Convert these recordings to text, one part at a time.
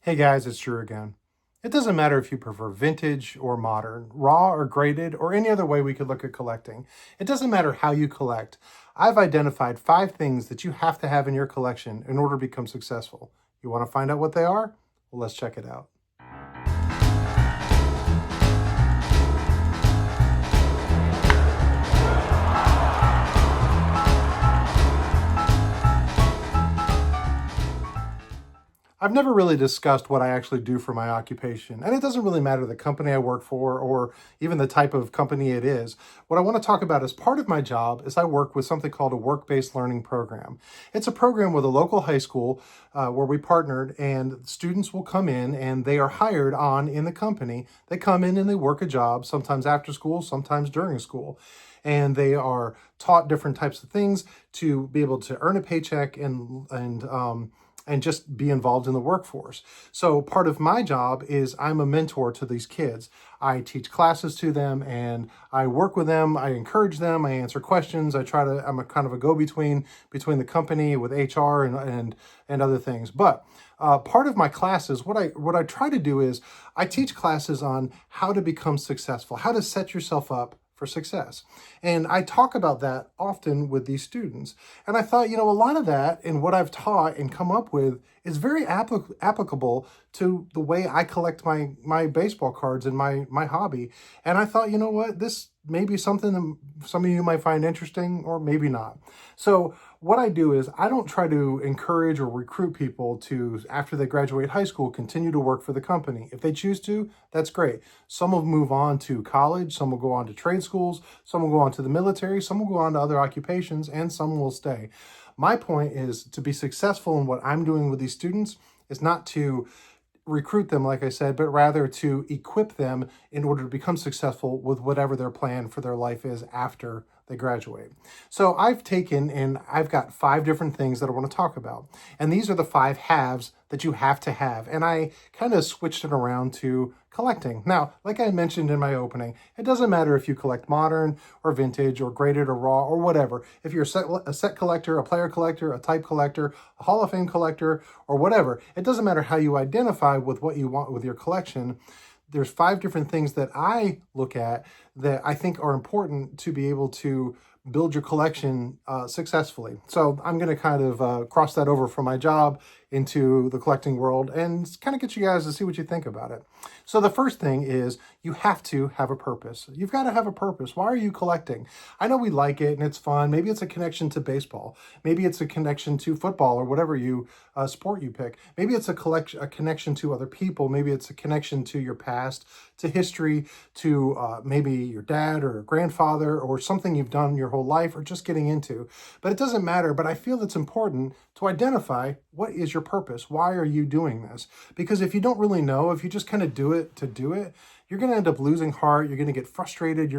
Hey guys, it's Drew again. It doesn't matter if you prefer vintage or modern, raw or graded, or any other way we could look at collecting. It doesn't matter how you collect. I've identified 5 things that you have to have in your collection in order to become successful. You want to find out what they are? Well, let's check it out. I've never really discussed what I actually do for my occupation, and it doesn't really matter the company I work for or even the type of company it is. What I want to talk about as part of my job is I work with something called a work-based learning program. It's a program with a local high school where we partnered, and students will come in and they are hired on in the company. They come in and they work a job, sometimes after school, sometimes during school. And they are taught different types of things to be able to earn a paycheck and just be involved in the workforce. So part of my job is I'm a mentor to these kids. I teach classes to them and I work with them. I encourage them. I answer questions. I'm a kind of a go-between between the company with HR and other things. But part of my classes, what I try to do is I teach classes on how to become successful, how to set yourself up for success. And I talk about that often with these students. And I thought, a lot of that and what I've taught and come up with is very applicable to the way I collect my baseball cards and my hobby. And I thought, what, this may be something that some of you might find interesting or maybe not. So what I do is I don't try to encourage or recruit people to, after they graduate high school, continue to work for the company. If they choose to, that's great. Some will move on to college, some will go on to trade schools, some will go on to the military, some will go on to other occupations, and some will stay. My point is to be successful in what I'm doing with these students is not to recruit them, like I said, but rather to equip them in order to become successful with whatever their plan for their life is after they graduate. So I've got 5 different things that I want to talk about. And these are the 5 haves that you have to have. And I kind of switched it around to collecting. Now, like I mentioned in my opening, it doesn't matter if you collect modern or vintage or graded or raw or whatever. If you're a set collector, a player collector, a type collector, a Hall of Fame collector, or whatever, it doesn't matter how you identify with what you want with your collection. There's 5 different things that I look at that I think are important to be able to build your collection successfully. So I'm going to kind of cross that over from my job into the collecting world and kind of get you guys to see what you think about it. So the first thing is you have to have a purpose. You've got to have a purpose. Why are you collecting? I know we like it and it's fun. Maybe it's a connection to baseball. Maybe it's a connection to football or whatever sport you pick. Maybe it's a connection to other people. Maybe it's a connection to your past, to history, to maybe your dad or grandfather or something you've done your whole life or just getting into. But it doesn't matter. But I feel it's important to identify what is your purpose. Why are you doing this? Because if you don't really know, if you just kind of do it to do it, you're going to end up losing heart. You're going to get frustrated.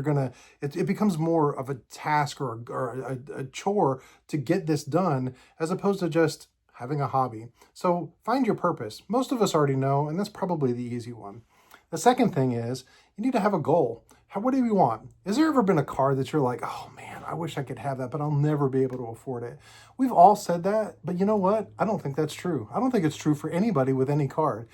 It becomes more of a task or a chore to get this done as opposed to just having a hobby. So find your purpose. Most of us already know, and that's probably the easy one. The second thing is you need to have a goal. What do you want? Has there ever been a car that you're like, oh man, I wish I could have that, but I'll never be able to afford it? We've all said that, but you know what? I don't think that's true. I don't think it's true for anybody with any card.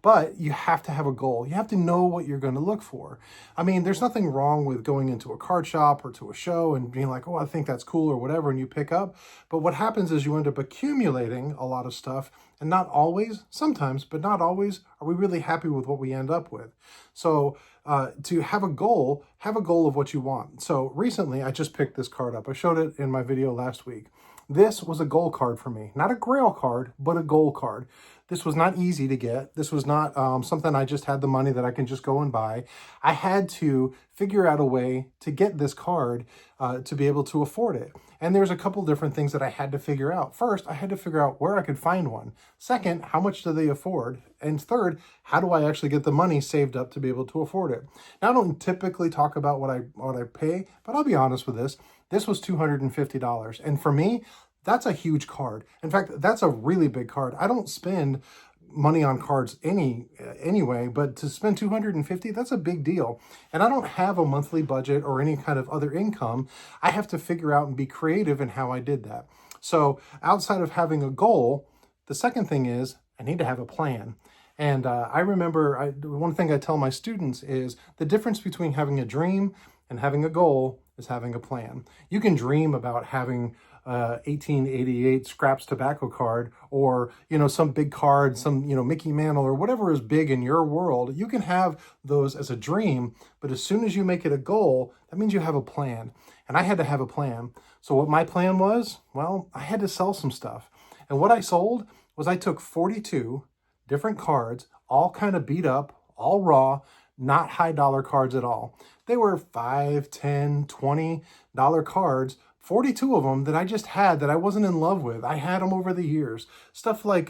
But you have to have a goal. You have to know what you're going to look for. I mean, there's nothing wrong with going into a card shop or to a show and being like, oh, I think that's cool or whatever, and you pick up. But what happens is you end up accumulating a lot of stuff, and not always, sometimes, but not always, are we really happy with what we end up with. So to have a goal of what you want. So recently, I just picked this card up. I showed it in my video last week. This was a goal card for me. Not a grail card, but a goal card. This was not easy to get. This was not something I just had the money that I can just go and buy. I had to figure out a way to get this card to be able to afford it. And there's a couple different things that I had to figure out. First, I had to figure out where I could find one. Second, how much do they afford? And third, how do I actually get the money saved up to be able to afford it? Now, I don't typically talk about what I pay, but I'll be honest with this. This was $250. And for me, that's a huge card. In fact, that's a really big card. I don't spend money on cards anyway, but to spend 250, that's a big deal. And I don't have a monthly budget or any kind of other income. I have to figure out and be creative in how I did that. So outside of having a goal, the second thing is I need to have a plan. And I remember one thing I tell my students is the difference between having a dream and having a goal is having a plan. You can dream about having 1888 Scraps tobacco card, or some big card, some Mickey Mantle or whatever is big in your world. You can have those as a dream, but as soon as you make it a goal, that means you have a plan. And I had to have a plan. So what my plan was, well, I had to sell some stuff. And what I sold was I took 42 different cards, all kind of beat up, all raw, not high dollar cards at all. They were $5, $10, $20 cards, 42 of them that I just had that I wasn't in love with. I had them over the years. Stuff like,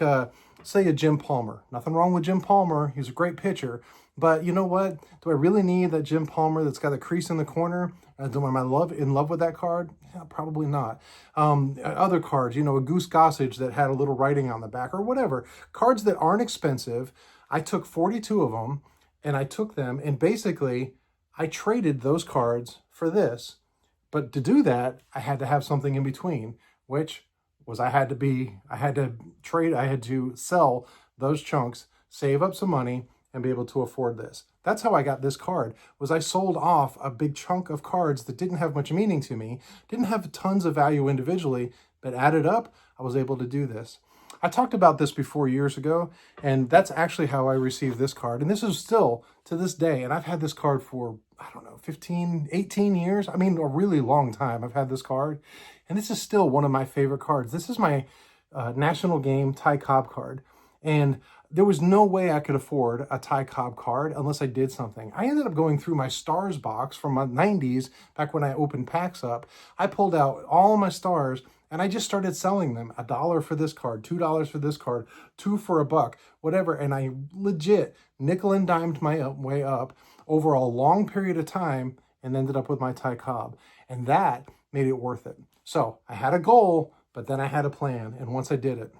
say, a Jim Palmer. Nothing wrong with Jim Palmer. He's a great pitcher. But you know what? Do I really need that Jim Palmer that's got a crease in the corner? Am I in love with that card? Yeah, probably not. Other cards, a Goose Gossage that had a little writing on the back or whatever. Cards that aren't expensive. I took 42 of them and I took them and basically I traded those cards for this. But to do that, I had to have something in between, which was I had to sell those chunks, save up some money, and be able to afford this. That's how I got this card, was I sold off a big chunk of cards that didn't have much meaning to me, didn't have tons of value individually, but added up, I was able to do this. I talked about this before years ago, and that's actually how I received this card. And this is still to this day, and I've had this card for, I don't know, 15, 18 years. I mean, a really long time I've had this card. And this is still one of my favorite cards. This is my National Game Ty Cobb card. And there was no way I could afford a Ty Cobb card unless I did something. I ended up going through my stars box from my 90s, back when I opened packs up. I pulled out all my stars and I just started selling them. $1 for this card, $2 for this card, $2 for $1, whatever. And I legit nickel and dimed my way up over a long period of time and ended up with my Ty Cobb. And that made it worth it. So I had a goal, but then I had a plan. And once I did it,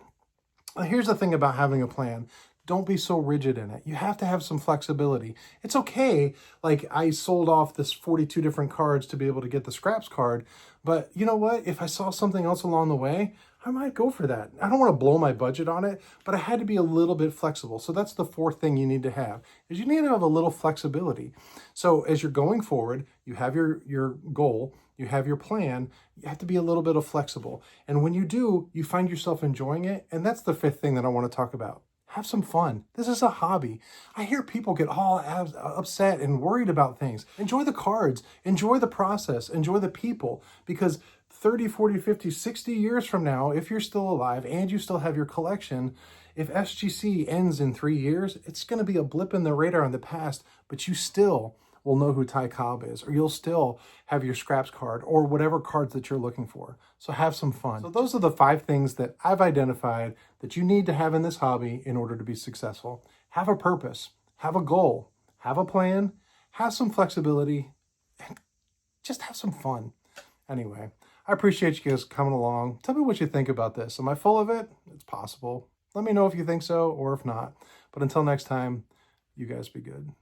here's the thing about having a plan. Don't be so rigid in it. You have to have some flexibility. It's okay, like I sold off this 42 different cards to be able to get the scraps card, but you know what? If I saw something else along the way, I might go for that. I don't want to blow my budget on it, but I had to be a little bit flexible. So that's the fourth thing you need to have, is you need to have a little flexibility. So as you're going forward, you have your goal, you have your plan, you have to be a little bit of flexible. And when you do, you find yourself enjoying it. And that's the fifth thing that I want to talk about. Have some fun. This is a hobby. I hear people get all upset and worried about things. Enjoy the cards, enjoy the process, enjoy the people, because 30, 40, 50, 60 years from now, if you're still alive and you still have your collection, if SGC ends in 3 years, it's going to be a blip in the radar in the past, but you still will know who Ty Cobb is, or you'll still have your scraps card or whatever cards that you're looking for. So have some fun. So those are the 5 things that I've identified that you need to have in this hobby in order to be successful. Have a purpose, have a goal, have a plan, have some flexibility, and just have some fun. Anyway, I appreciate you guys coming along. Tell me what you think about this. Am I full of it? It's possible. Let me know if you think so or if not. But until next time, you guys be good.